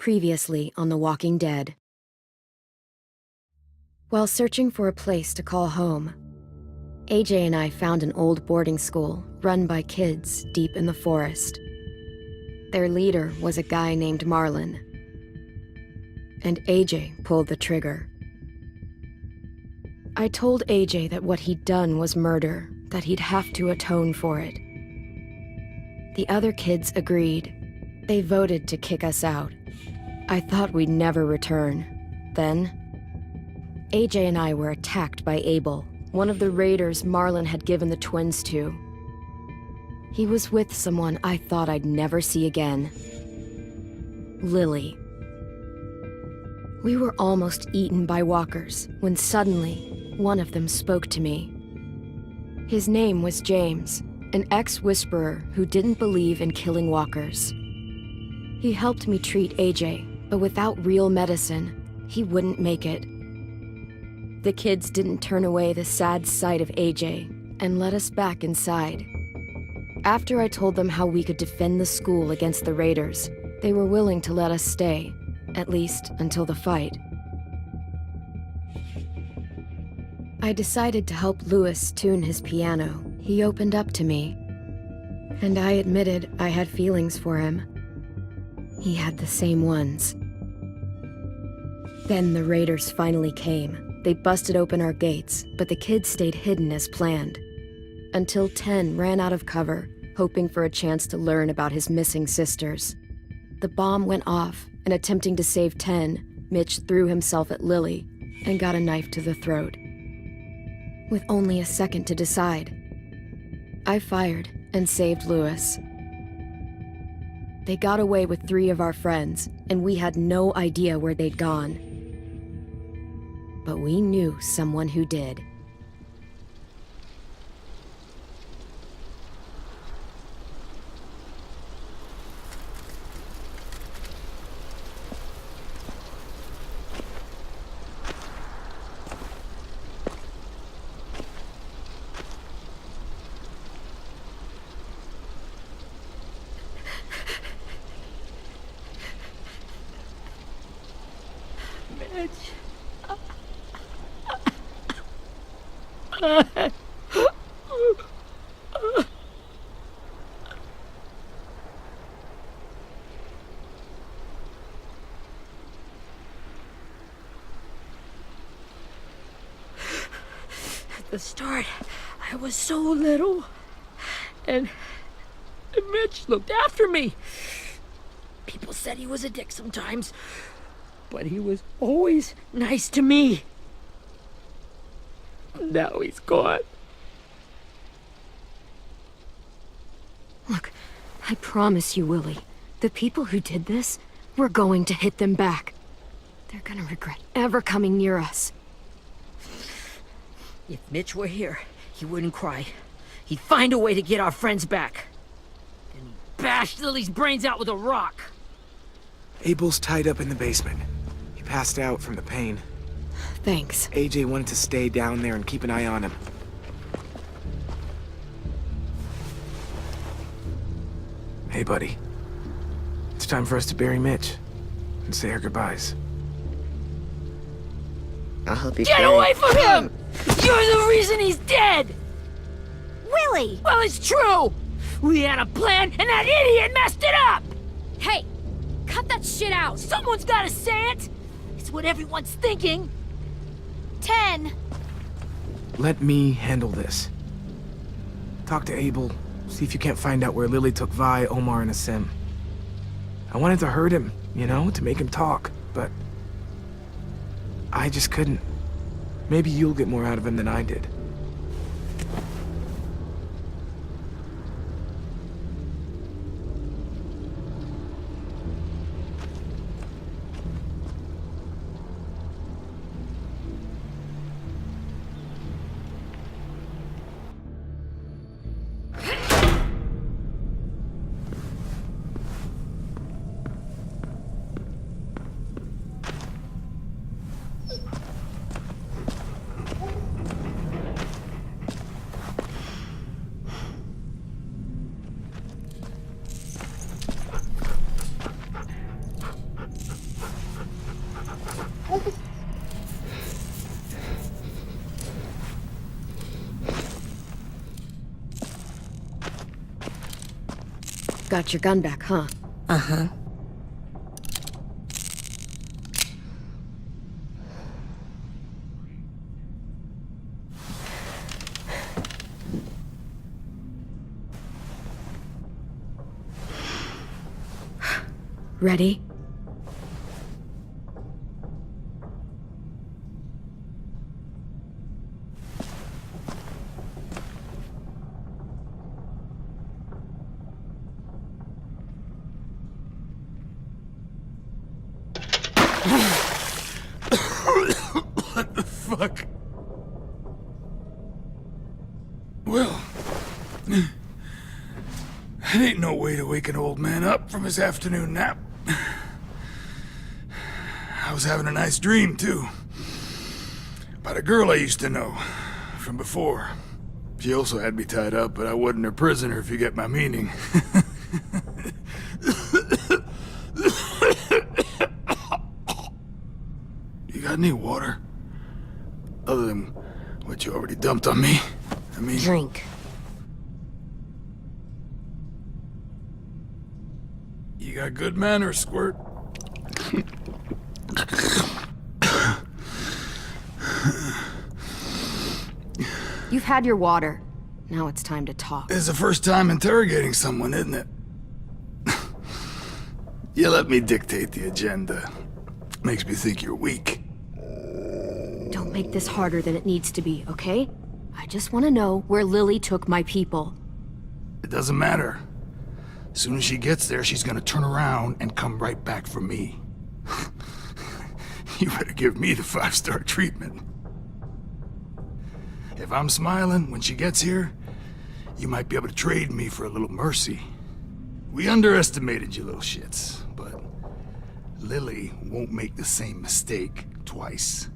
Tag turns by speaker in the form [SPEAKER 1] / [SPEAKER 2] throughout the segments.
[SPEAKER 1] Previously on The Walking Dead. While searching for a place to call home, AJ and I found an old boarding school run by kids deep in the forest. Their leader was a guy named Marlon, and AJ pulled the trigger. I told AJ that what he'd done was murder, that he'd have to atone for it. The other kids agreed. They voted to kick us out. I thought we'd never return. Then, AJ and I were attacked by Abel, one of the raiders Marlon had given the twins to. He was with someone I thought I'd never see again. Lily. We were almost eaten by walkers when suddenly one of them spoke to me. His name was James, an ex-whisperer who didn't believe in killing walkers. He helped me treat AJ, but without real medicine, he wouldn't make it. The kids didn't turn away the sad sight of AJ and let us back inside. After I told them how we could defend the school against the raiders, they were willing to let us stay, at least until the fight. I decided to help Louis tune his piano. He opened up to me, and I admitted I had feelings for him. He had the same ones. Then the raiders finally came. They busted open our gates, but the kids stayed hidden as planned. Until 10 ran out of cover, hoping for a chance to learn about his missing sisters. The bomb went off, and attempting to save 10, Mitch threw himself at Lily and got a knife to the throat. With only a second to decide, I fired and saved Louis. They got away with 3 of our friends, and we had no idea where they'd gone. But we knew someone who did.
[SPEAKER 2] At the start, I was so little, and Mitch looked after me. People said he was a dick sometimes, but he was always nice to me. Now he's gone.
[SPEAKER 1] Look, I promise you, Willie, the people who did this, we're going to hit them back. They're gonna regret ever coming near us.
[SPEAKER 2] If Mitch were here, he wouldn't cry. He'd find a way to get our friends back. Then he'd bash Lily's brains out with a rock.
[SPEAKER 3] Abel's tied up in the basement. He passed out from the pain.
[SPEAKER 1] Thanks.
[SPEAKER 3] AJ wanted to stay down there and keep an eye on him. Hey, buddy. It's time for us to bury Mitch and say our goodbyes.
[SPEAKER 4] I'll help you.
[SPEAKER 2] Get away from him! You're the reason he's dead!
[SPEAKER 5] Willie!
[SPEAKER 2] Well, it's true! We had a plan, and that idiot messed it up!
[SPEAKER 5] Hey! Cut that shit out!
[SPEAKER 2] Someone's gotta say it! It's what everyone's thinking.
[SPEAKER 5] 10!
[SPEAKER 3] Let me handle this. Talk to Abel, see if you can't find out where Lily took Vi, Omar, and Asim. I wanted to hurt him, you know, to make him talk, but I just couldn't. Maybe you'll get more out of him than I did.
[SPEAKER 1] Got your gun back, huh?
[SPEAKER 2] Uh-huh.
[SPEAKER 1] Ready?
[SPEAKER 4] What the fuck? Well, it ain't no way to wake an old man up from his afternoon nap. I was having a nice dream, too. About a girl I used to know from before. She also had me tied up, but I wasn't her prisoner, if you get my meaning. You got any water? Other than what you already dumped on me? I mean...
[SPEAKER 2] Drink.
[SPEAKER 4] You got good manners, Squirt.
[SPEAKER 1] You've had your water. Now it's time to talk.
[SPEAKER 4] It's the first time interrogating someone, isn't it? You let me dictate the agenda. Makes me think you're weak.
[SPEAKER 1] Don't make this harder than it needs to be, okay? I just want to know where Lily took my people.
[SPEAKER 4] It doesn't matter. As soon as she gets there, she's gonna turn around and come right back for me. You better give me the 5-star treatment. If I'm smiling when she gets here, you might be able to trade me for a little mercy. We underestimated you little shits, but Lily won't make the same mistake twice.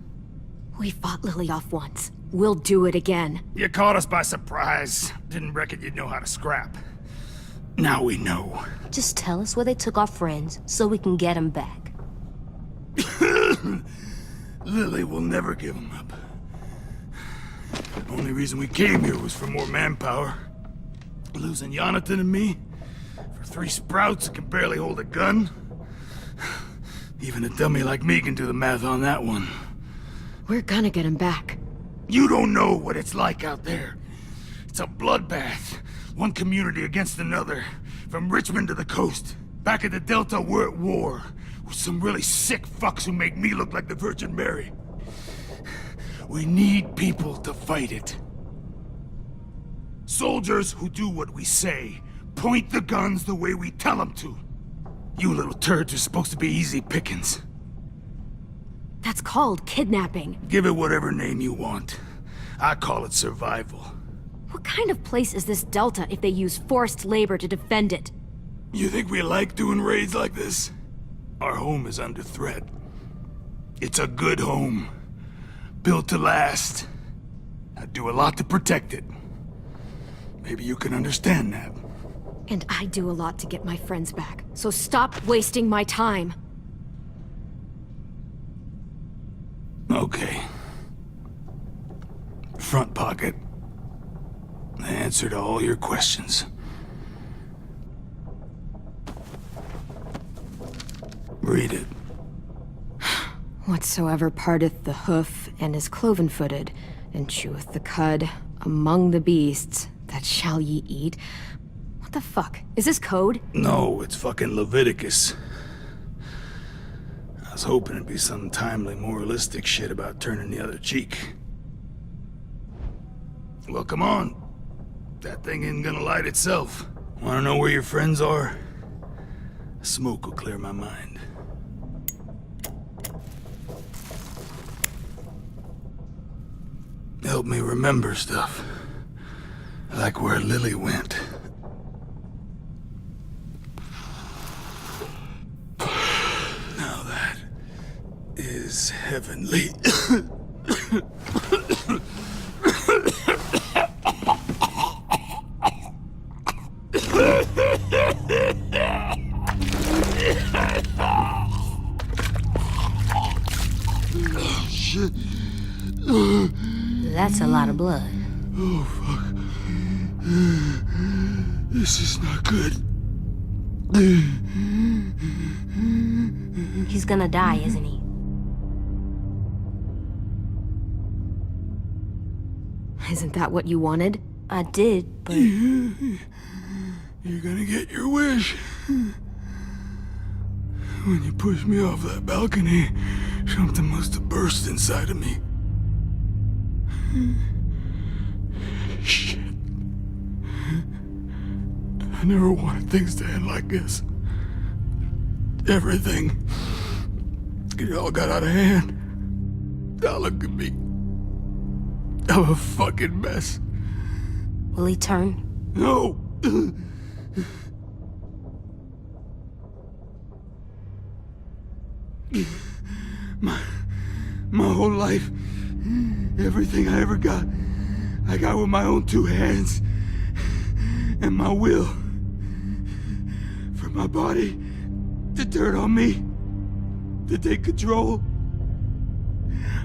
[SPEAKER 1] We fought Lily off once. We'll do it again.
[SPEAKER 4] You caught us by surprise. Didn't reckon you'd know how to scrap. Now we know.
[SPEAKER 2] Just tell us where they took our friends so we can get them back.
[SPEAKER 4] Lily will never give them up. Only reason we came here was for more manpower. Losing Jonathan and me for 3 sprouts that can barely hold a gun. Even a dummy like me can do the math on that one.
[SPEAKER 1] We're gonna get him back.
[SPEAKER 4] You don't know what it's like out there. It's a bloodbath. One community against another. From Richmond to the coast. Back at the Delta, we're at war. With some really sick fucks who make me look like the Virgin Mary. We need people to fight it. Soldiers who do what we say. Point the guns the way we tell them to. You little turds are supposed to be easy pickings.
[SPEAKER 1] That's called kidnapping.
[SPEAKER 4] Give it whatever name you want. I call it survival.
[SPEAKER 1] What kind of place is this Delta if they use forced labor to defend it?
[SPEAKER 4] You think we like doing raids like this? Our home is under threat. It's a good home. Built to last. I do a lot to protect it. Maybe you can understand that.
[SPEAKER 1] And I do a lot to get my friends back, so stop wasting my time.
[SPEAKER 4] Okay. Front pocket. The answer to all your questions. Read it.
[SPEAKER 1] Whatsoever parteth the hoof and is cloven-footed, and cheweth the cud among the beasts, that shall ye eat. What the fuck? Is this code?
[SPEAKER 4] No, it's fucking Leviticus. I was hoping it'd be some timely moralistic shit about turning the other cheek. Well, come on. That thing isn't gonna light itself. Wanna know where your friends are? Smoke will clear my mind. Help me remember stuff. Like where Lily went. Now that is heavenly. Oh, shit.
[SPEAKER 2] That's a lot of blood.
[SPEAKER 4] Oh, fuck. This is not good.
[SPEAKER 6] He's gonna die, isn't he?
[SPEAKER 1] Isn't that what you wanted?
[SPEAKER 6] I did, but...
[SPEAKER 4] You're gonna get your wish. When you pushed me off that balcony, something must have burst inside of me. Shit. I never wanted things to end like this. Everything. It all got out of hand. Now look at me. I'm a fucking mess.
[SPEAKER 6] Will he turn?
[SPEAKER 4] No! My whole life, everything I ever got, I got with my own two hands and my will. For my body to turn on me, to take control.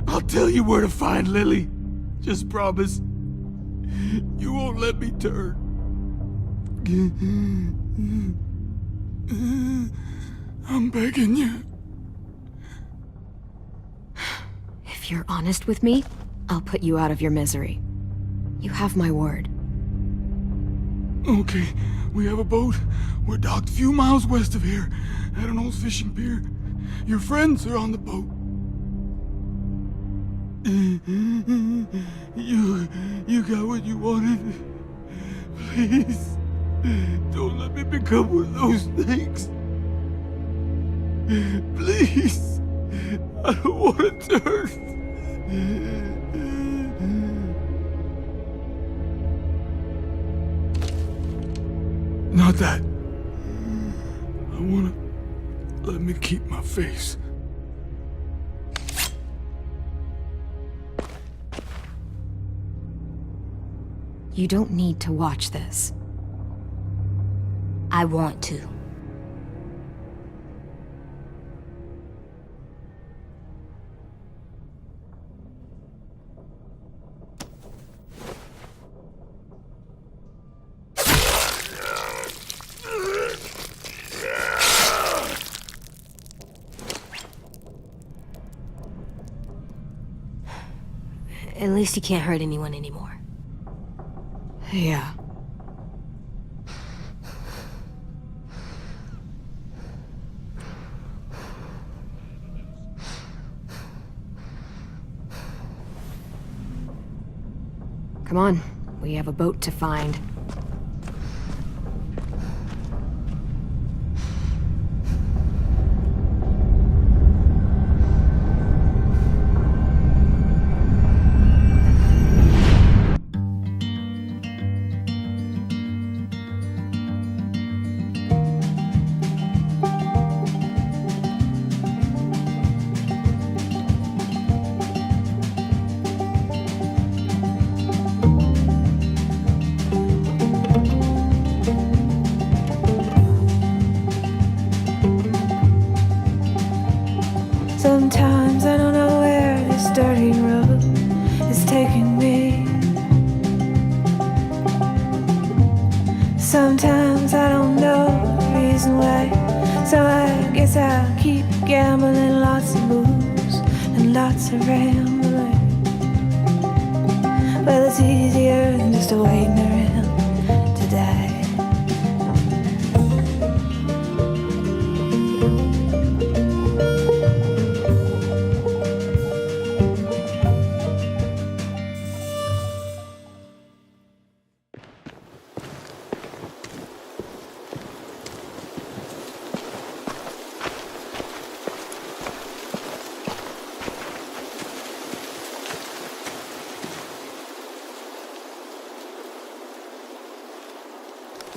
[SPEAKER 4] I'll tell you where to find Lily. Just promise. You won't let me turn. I'm begging you.
[SPEAKER 1] If you're honest with me, I'll put you out of your misery. You have my word.
[SPEAKER 4] Okay, we have a boat. We're docked a few miles west of here, at an old fishing pier. Your friends are on the boat. You got what you wanted. Please, don't let me become one of those things. Please, I don't want to turn. Not that. I wanna let me keep my face.
[SPEAKER 1] You don't need to watch this.
[SPEAKER 6] I want to. At least he can't hurt anyone anymore.
[SPEAKER 1] Yeah. Come on, we have a boat to find.
[SPEAKER 7] Sometimes I don't know where this dirty road is taking me. Sometimes I don't know the reason why, so I guess I'll keep gambling. Lots of moves and lots of rambling. Well, it's easier than just waiting around to die.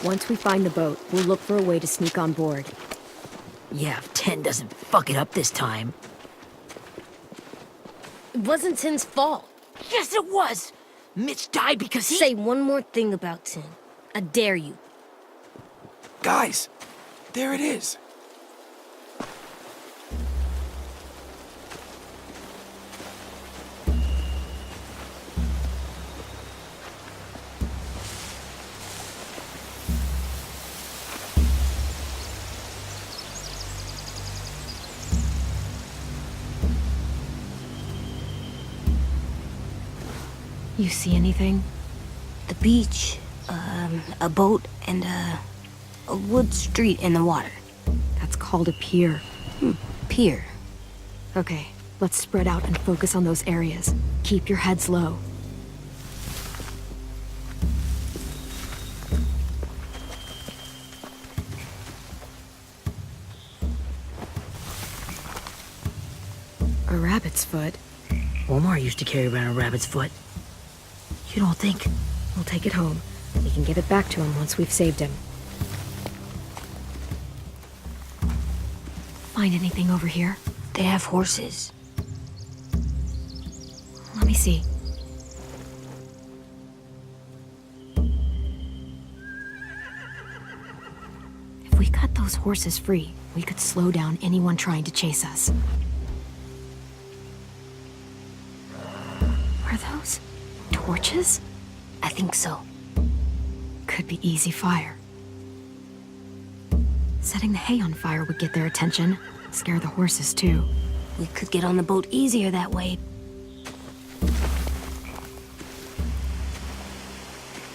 [SPEAKER 1] Once we find the boat, we'll look for a way to sneak on board.
[SPEAKER 2] Yeah, if 10 doesn't fuck it up this time.
[SPEAKER 6] It wasn't Tin's fault.
[SPEAKER 2] Yes, it was! Mitch died because he—
[SPEAKER 6] Say one more thing about Tin. I dare you.
[SPEAKER 3] Guys, there it is.
[SPEAKER 1] You see anything?
[SPEAKER 6] The beach, a boat, and a wood street in the water.
[SPEAKER 1] That's called a pier.
[SPEAKER 6] Pier.
[SPEAKER 1] Okay, let's spread out and focus on those areas. Keep your heads low. A rabbit's foot?
[SPEAKER 2] Omar used to carry around a rabbit's foot. You don't think?
[SPEAKER 1] We'll take it home. We can give it back to him once we've saved him. Find anything over here?
[SPEAKER 6] They have horses.
[SPEAKER 1] Let me see. If we cut those horses free, we could slow down anyone trying to chase us. Are those torches?
[SPEAKER 6] I think so.
[SPEAKER 1] Could be easy fire. Setting the hay on fire would get their attention. Scare the horses, too.
[SPEAKER 6] We could get on the boat easier that way.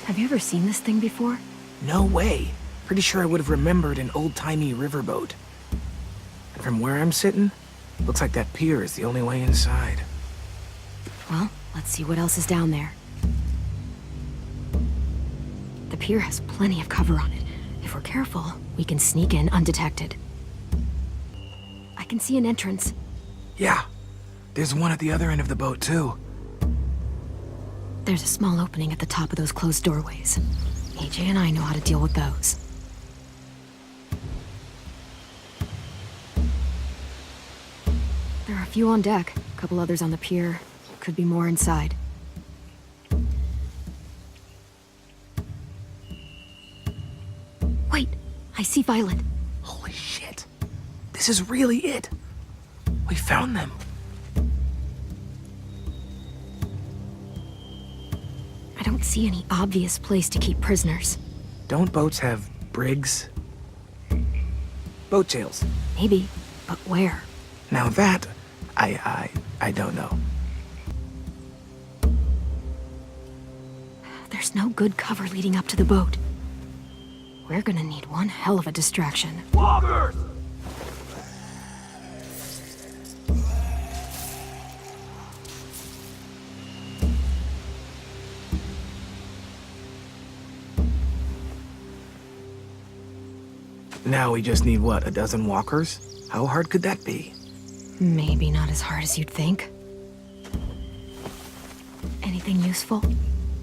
[SPEAKER 1] Have you ever seen this thing before?
[SPEAKER 3] No way. Pretty sure I would have remembered an old-timey riverboat. And from where I'm sitting, looks like that pier is the only way inside.
[SPEAKER 1] Well, let's see what else is down there. The pier has plenty of cover on it. If we're careful, we can sneak in undetected. I can see an entrance.
[SPEAKER 3] Yeah, there's one at the other end of the boat, too.
[SPEAKER 1] There's a small opening at the top of those closed doorways. AJ and I know how to deal with those. There are a few on deck, a couple others on the pier. Could be more inside. Wait, I see Violet.
[SPEAKER 3] Holy shit. This is really it. We found them.
[SPEAKER 1] I don't see any obvious place to keep prisoners.
[SPEAKER 3] Don't boats have brigs? Boat jails.
[SPEAKER 1] Maybe, but where?
[SPEAKER 3] Now that, I don't know.
[SPEAKER 1] There's no good cover leading up to the boat. We're gonna need one hell of a distraction.
[SPEAKER 3] Walkers! Now we just need, what, a dozen walkers? How hard could that be?
[SPEAKER 1] Maybe not as hard as you'd think. Anything useful?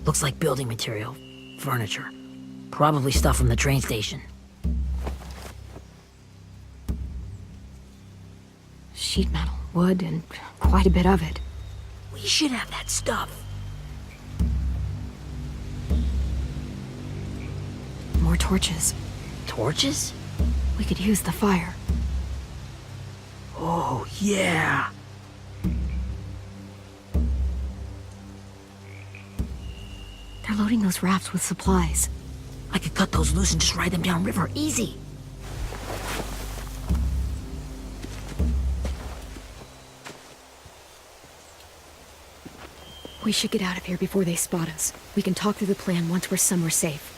[SPEAKER 2] Looks like building material. Furniture. Probably stuff from the train station.
[SPEAKER 1] Sheet metal, wood, and quite a bit of it.
[SPEAKER 2] We should have that stuff.
[SPEAKER 1] More torches.
[SPEAKER 2] Torches?
[SPEAKER 1] We could use the fire.
[SPEAKER 2] Oh, yeah.
[SPEAKER 1] They're loading those rafts with supplies.
[SPEAKER 2] I could cut those loose and just ride them downriver. Easy.
[SPEAKER 1] We should get out of here before they spot us. We can talk through the plan once we're somewhere safe.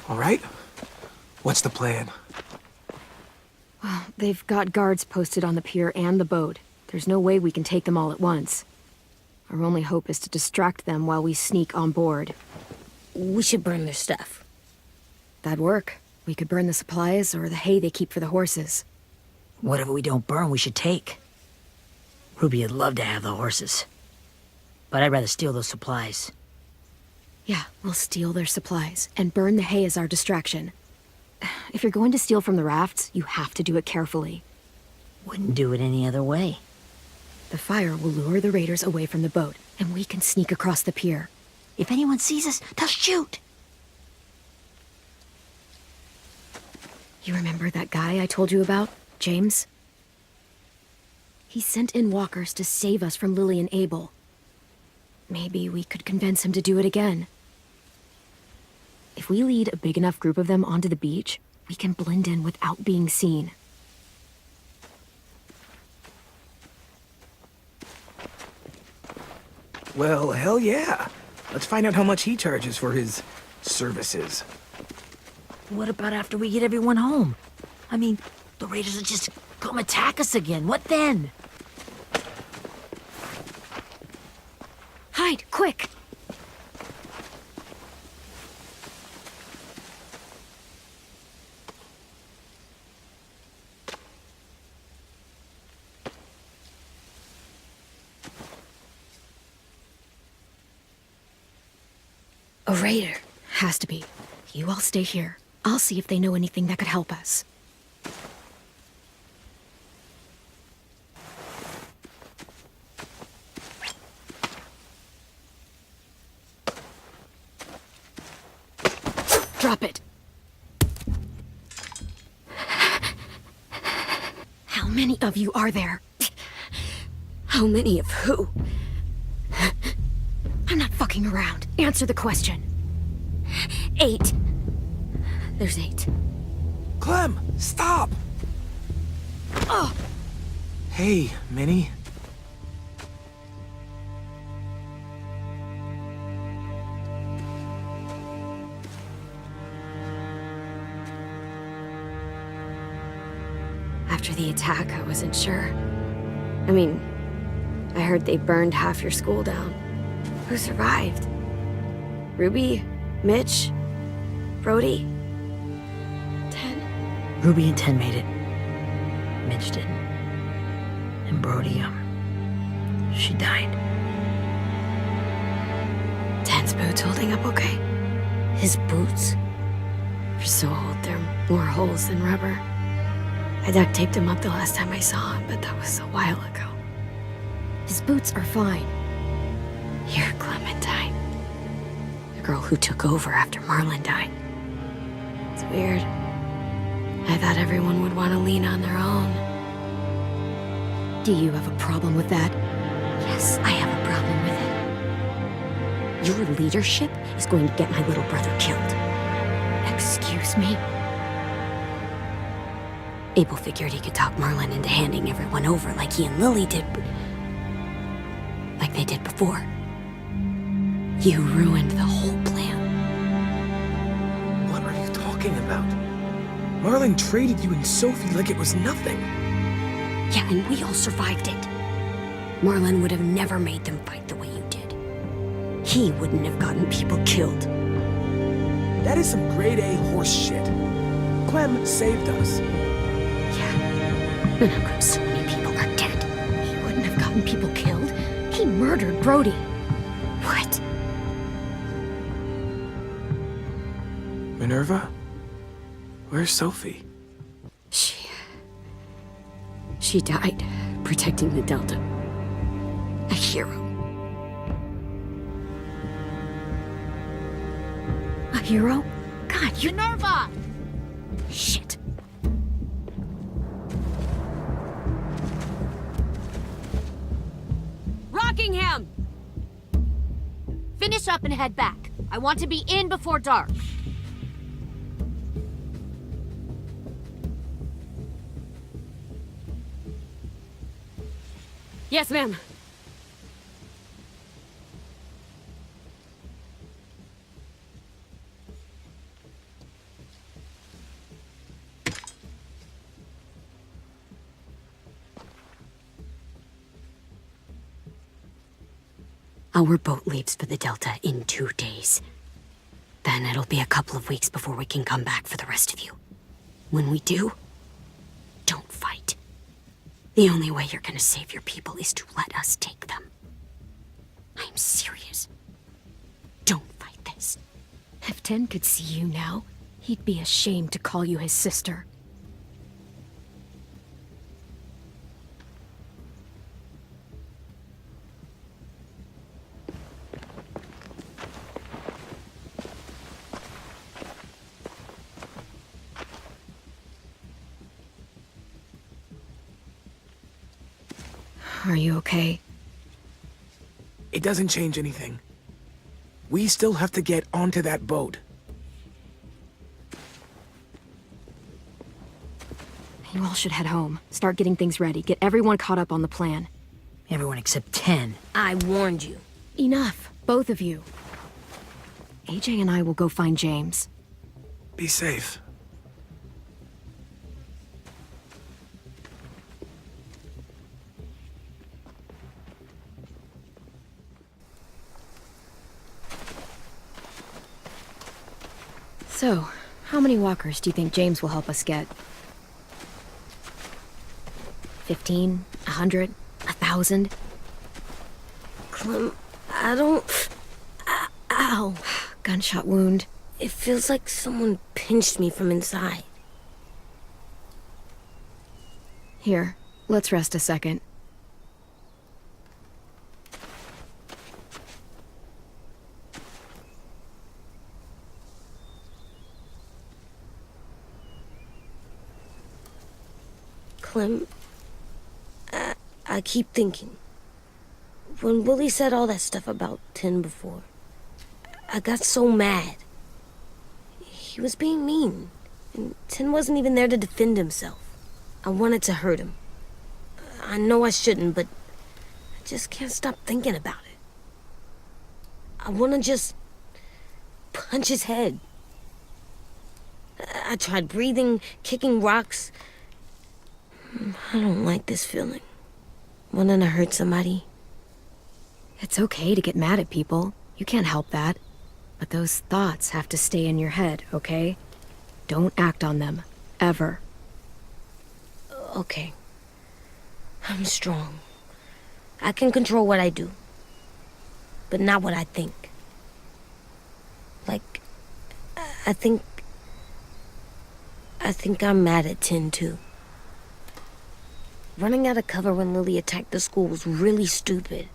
[SPEAKER 3] All right? What's the plan?
[SPEAKER 1] Well, they've got guards posted on the pier and the boat. There's no way we can take them all at once. Our only hope is to distract them while we sneak on board.
[SPEAKER 6] We should burn their stuff.
[SPEAKER 1] That'd work. We could burn the supplies or the hay they keep for the horses.
[SPEAKER 2] Whatever we don't burn, we should take. Ruby would love to have the horses. But I'd rather steal those supplies.
[SPEAKER 1] Yeah, we'll steal their supplies and burn the hay as our distraction. If you're going to steal from the rafts, you have to do it carefully.
[SPEAKER 2] Wouldn't do it any other way.
[SPEAKER 1] The fire will lure the raiders away from the boat, and we can sneak across the pier.
[SPEAKER 2] If anyone sees us, they'll shoot.
[SPEAKER 1] You remember that guy I told you about, James? He sent in walkers to save us from Lily and Abel. Maybe we could convince him to do it again. If we lead a big enough group of them onto the beach, we can blend in without being seen.
[SPEAKER 3] Well, hell yeah. Let's find out how much he charges for his services.
[SPEAKER 2] What about after we get everyone home? I mean, the raiders will just come attack us again. What then?
[SPEAKER 1] Hide, quick! A raider. Has to be. You all stay here. I'll see if they know anything that could help us. Drop it. How many of you are there? How many of who? I'm not fucking around. Answer the question. 8. There's 8.
[SPEAKER 3] Clem, stop!
[SPEAKER 1] Oh!
[SPEAKER 3] Hey, Minnie.
[SPEAKER 1] After the attack, I wasn't sure. I mean, I heard they burned half your school down. Who survived? Ruby? Mitch? Brody? 10?
[SPEAKER 2] Ruby and 10 made it. Mitch didn't. And Brody, she died.
[SPEAKER 1] 10's boots holding up okay?
[SPEAKER 2] His boots?
[SPEAKER 1] They're so old, there are more holes than rubber. I duct taped him up the last time I saw him, but that was a while ago. His boots are fine. You're Clementine. The girl who took over after Marlon died. It's weird. I thought everyone would want to lean on their own. Do you have a problem with that? Yes, I have a problem with it. Your leadership is going to get my little brother killed. Excuse me? Abel figured he could talk Marlon into handing everyone over like he and Lily did, like they did before. You ruined the whole plan.
[SPEAKER 3] What are you talking about? Marlon traded you and Sophie like it was nothing.
[SPEAKER 1] Yeah, and we all survived it. Marlon would have never made them fight the way you did. He wouldn't have gotten people killed.
[SPEAKER 3] That is some grade A horse shit. Clem saved us.
[SPEAKER 1] Yeah, and how come so many people are dead? He wouldn't have gotten people killed. He murdered Brody. What?
[SPEAKER 3] Minerva? Where's Sophie?
[SPEAKER 1] She died protecting the Delta. A hero. A hero? God, you...
[SPEAKER 5] Minerva!
[SPEAKER 1] Shit.
[SPEAKER 5] Rockingham! Finish up and head back. I want to be in before dark.
[SPEAKER 1] Yes, ma'am. Our boat leaves for the Delta in 2 days. Then it'll be a couple of weeks before we can come back for the rest of you. When we do, don't fight. The only way you're gonna save your people is to let us take them. I'm serious. Don't fight this. If Ten could see you now, he'd be ashamed to call you his sister. Are you okay?
[SPEAKER 3] It doesn't change anything. We still have to get onto that boat.
[SPEAKER 1] You all should head home. Start getting things ready. Get everyone caught up on the plan.
[SPEAKER 2] Everyone except 10.
[SPEAKER 6] I warned you.
[SPEAKER 1] Enough, both of you. AJ and I will go find James.
[SPEAKER 3] Be safe.
[SPEAKER 1] So, how many walkers do you think James will help us get? 15? 100? 1,000?
[SPEAKER 6] Clem, I don't... Ow.
[SPEAKER 1] Gunshot wound.
[SPEAKER 6] It feels like someone pinched me from inside.
[SPEAKER 1] Here, let's rest a second.
[SPEAKER 6] Clem, I keep thinking. When Willie said all that stuff about Tin before, I got so mad. He was being mean, and Tin wasn't even there to defend himself. I wanted to hurt him. I know I shouldn't, but I just can't stop thinking about it. I want to just punch his head. I tried breathing, kicking rocks. I don't like this feeling. Wanting to hurt somebody.
[SPEAKER 1] It's okay to get mad at people. You can't help that. But those thoughts have to stay in your head, okay? Don't act on them. Ever.
[SPEAKER 6] Okay. I'm strong. I can control what I do. But not what I think. Like, I think I'm mad at Tin, too. Running out of cover when Lily attacked the school was really stupid.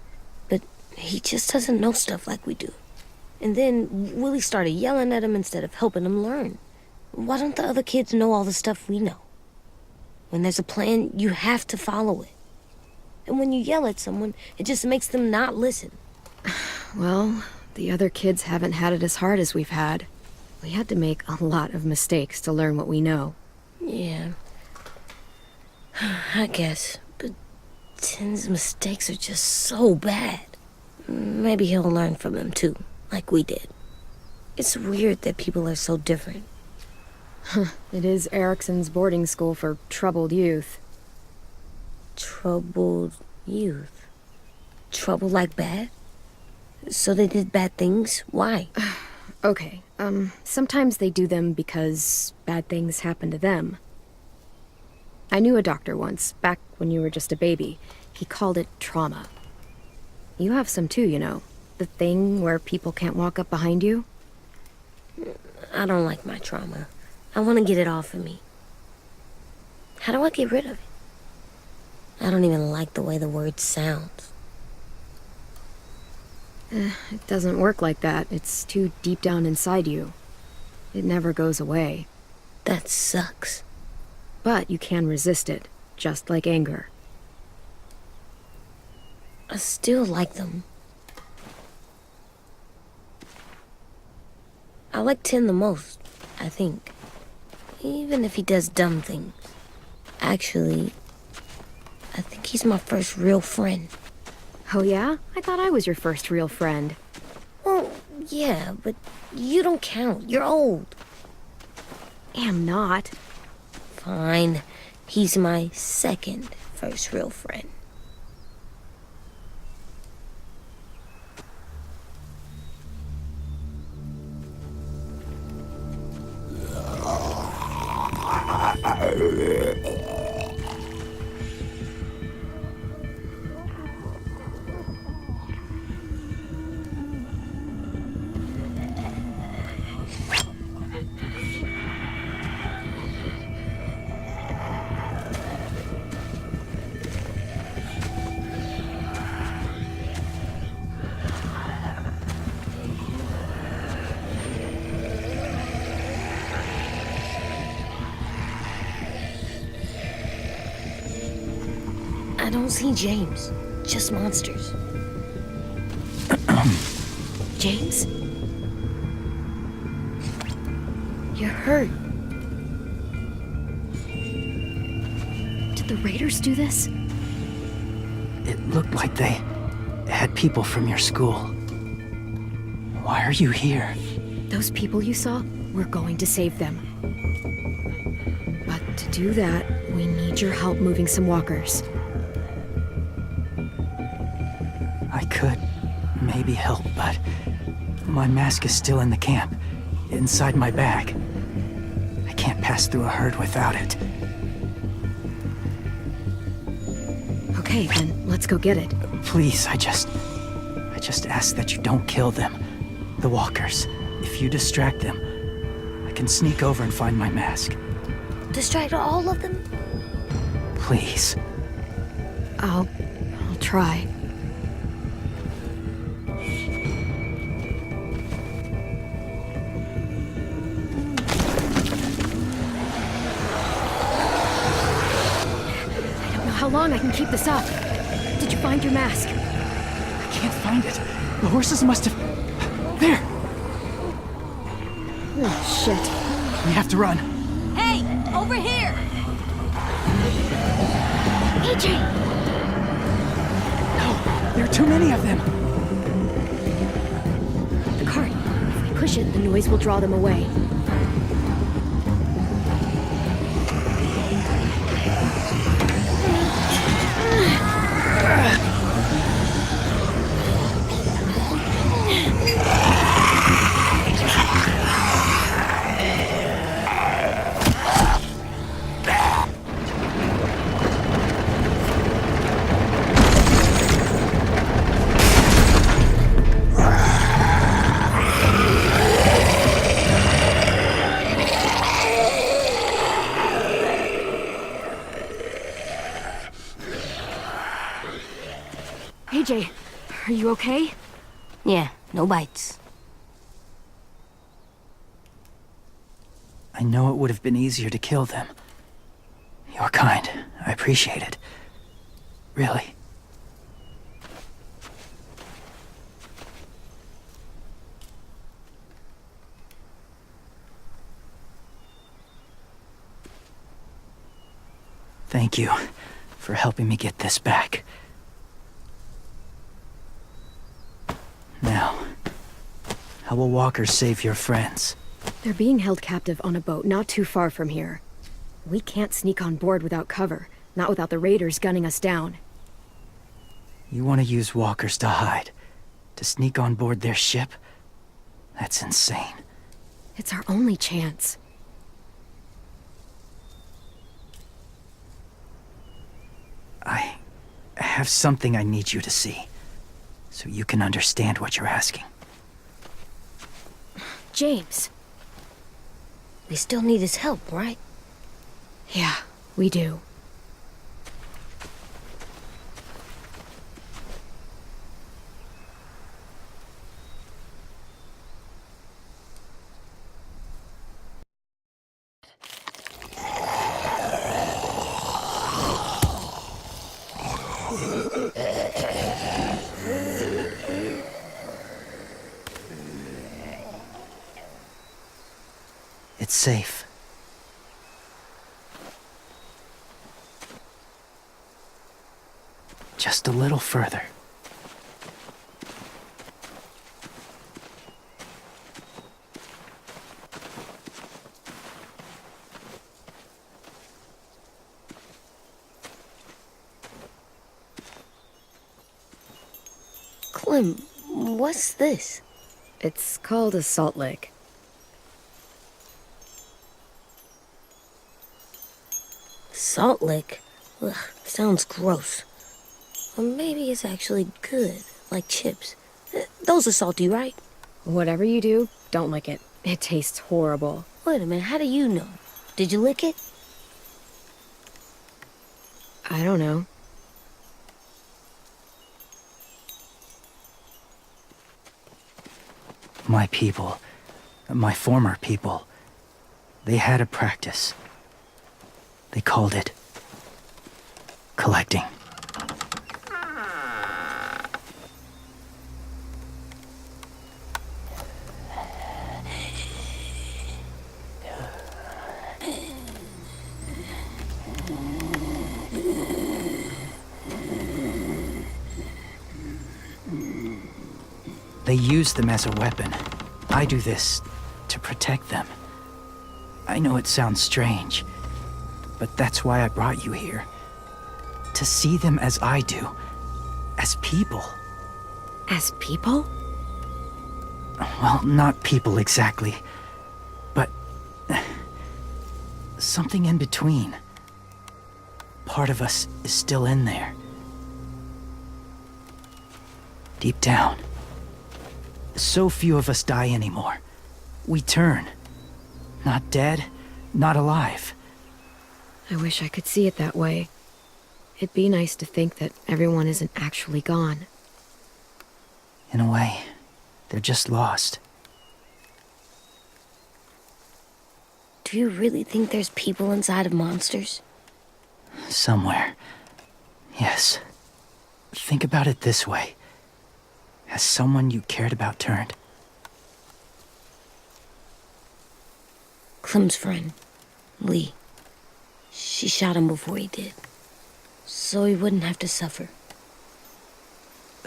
[SPEAKER 6] But he just doesn't know stuff like we do. And then Willie started yelling at him instead of helping him learn. Why don't the other kids know all the stuff we know? When there's a plan, you have to follow it. And when you yell at someone, it just makes them not listen.
[SPEAKER 1] Well, the other kids haven't had it as hard as we've had. We had to make a lot of mistakes to learn what we know.
[SPEAKER 6] Yeah. I guess. But Tin's mistakes are just so bad. Maybe he'll learn from them too, like we did. It's weird that people are so different.
[SPEAKER 1] It is Erickson's boarding school for troubled youth.
[SPEAKER 6] Troubled youth? Trouble like bad? So they did bad things? Why?
[SPEAKER 1] Okay, sometimes they do them because bad things happen to them. I knew a doctor once, back when you were just a baby. He called it trauma. You have some too, you know. The thing where people can't walk up behind you.
[SPEAKER 6] I don't like my trauma. I want to get it off of me. How do I get rid of it? I don't even like the way the word sounds.
[SPEAKER 1] It doesn't work like that. It's too deep down inside you. It never goes away.
[SPEAKER 6] That sucks.
[SPEAKER 1] But you can resist it, just like anger.
[SPEAKER 6] I still like them. I like Tin the most, I think. Even if he does dumb things. Actually, I think he's my first real friend.
[SPEAKER 1] Oh yeah? I thought I was your first real friend.
[SPEAKER 6] Well, yeah, but you don't count. You're old.
[SPEAKER 1] Am not.
[SPEAKER 6] Fine. He's my second first real friend. I don't see James, just monsters.
[SPEAKER 1] James? You're hurt. Did the raiders do this?
[SPEAKER 8] It looked like they had people from your school. Why are you here?
[SPEAKER 1] Those people you saw, we're going to save them. But to do that, we need your help moving some walkers.
[SPEAKER 8] I could maybe help, but my mask is still in the camp, inside my bag. I can't pass through a herd without it.
[SPEAKER 1] Okay, then let's go get it.
[SPEAKER 8] Please, I just ask that you don't kill them. The walkers. If you distract them, I can sneak over and find my mask.
[SPEAKER 6] Distract all of them?
[SPEAKER 8] Please.
[SPEAKER 1] I'll try. I don't know how long I can keep this up. Did you find your mask?
[SPEAKER 8] I can't find it. The horses must have... There!
[SPEAKER 1] Oh, shit.
[SPEAKER 8] We have to run.
[SPEAKER 5] Hey, over here!
[SPEAKER 1] AJ!
[SPEAKER 8] No, there are too many of them.
[SPEAKER 1] The cart. If we push it, the noise will draw them away. AJ, are you okay?
[SPEAKER 6] Yeah, no bites.
[SPEAKER 8] I know it would have been easier to kill them. You're kind. I appreciate it. Really. Thank you for helping me get this back. Now, how will walkers save your friends?
[SPEAKER 1] They're being held captive on a boat not too far from here. We can't sneak on board without cover, not without the raiders gunning us down.
[SPEAKER 8] You want to use walkers to hide? To sneak on board their ship? That's insane.
[SPEAKER 1] It's our only chance.
[SPEAKER 8] I have something I need you to see, so you can understand what you're asking.
[SPEAKER 1] James.
[SPEAKER 6] We still need his help, right?
[SPEAKER 1] Yeah, we do.
[SPEAKER 8] It's safe. Just a little further.
[SPEAKER 6] Clem, what's this?
[SPEAKER 1] It's called a salt lick.
[SPEAKER 6] Salt lick? Ugh, sounds gross. Or maybe it's actually good, like chips. Those are salty, right?
[SPEAKER 1] Whatever you do, don't lick it. It tastes horrible.
[SPEAKER 6] Wait a minute, how do you know? Did you lick it?
[SPEAKER 1] I don't know.
[SPEAKER 8] My people, my former people, they had a practice. They called it collecting. They use them as a weapon. I do this to protect them. I know it sounds strange, but that's why I brought you here. To see them as I do. As people.
[SPEAKER 1] As people?
[SPEAKER 8] Well, not people exactly, but something in between. Part of us is still in there. Deep down. So few of us die anymore. We turn. Not dead, not alive.
[SPEAKER 1] I wish I could see it that way. It'd be nice to think that everyone isn't actually gone.
[SPEAKER 8] In a way, they're just lost.
[SPEAKER 6] Do you really think there's people inside of monsters?
[SPEAKER 8] Somewhere. Yes. Think about it this way. Has someone you cared about turned?
[SPEAKER 6] Clem's friend, Lee. She shot him before he did. So he wouldn't have to suffer.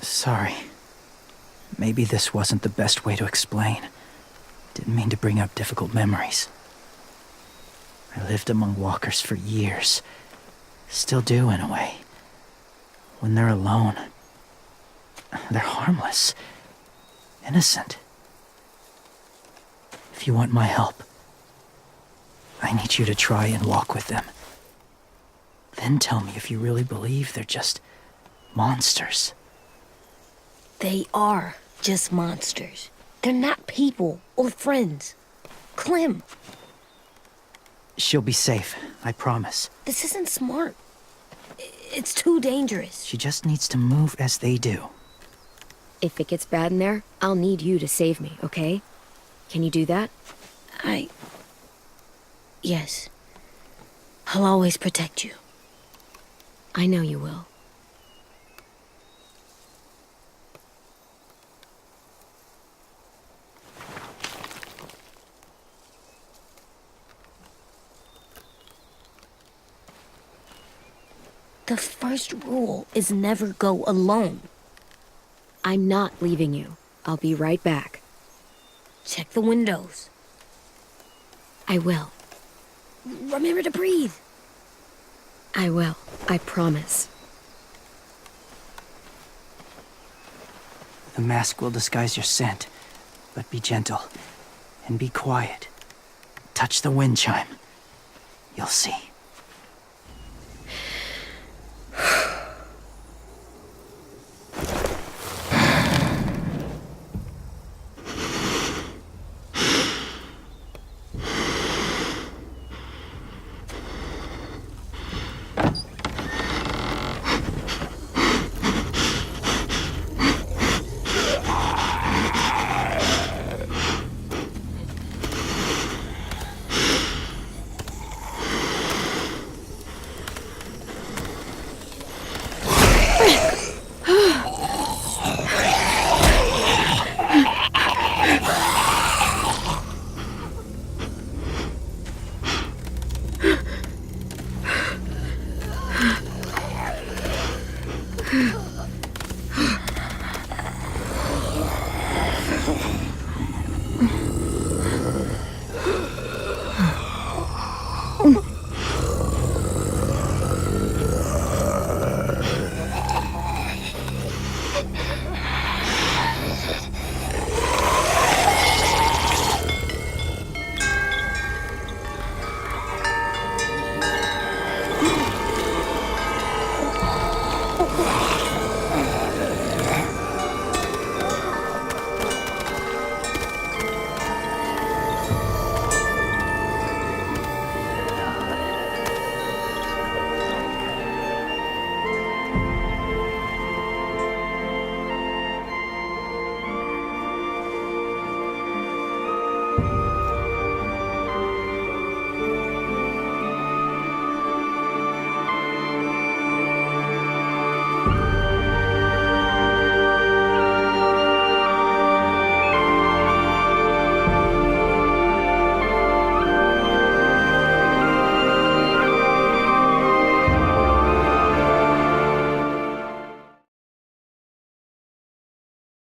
[SPEAKER 8] Sorry. Maybe this wasn't the best way to explain. Didn't mean to bring up difficult memories. I lived among walkers for years. Still do, in a way. When they're alone, they're harmless. Innocent. If you want my help, I need you to try and walk with them. Then tell me if you really believe they're just monsters.
[SPEAKER 6] They are just monsters. They're not people or friends. Clem,
[SPEAKER 8] She'll be safe, I promise.
[SPEAKER 6] this isn't smart. It's too dangerous.
[SPEAKER 8] She just needs to move as they do.
[SPEAKER 1] If it gets bad in there, I'll need you to save me, okay? Can you do that?
[SPEAKER 6] Yes. I'll always protect you.
[SPEAKER 1] I know you will.
[SPEAKER 6] The first rule is never go alone.
[SPEAKER 1] I'm not leaving you. I'll be right back.
[SPEAKER 6] Check the windows.
[SPEAKER 1] I will.
[SPEAKER 6] Remember to breathe.
[SPEAKER 1] I will. I promise.
[SPEAKER 8] The mask will disguise your scent, but be gentle and be quiet. Touch the wind chime. You'll see.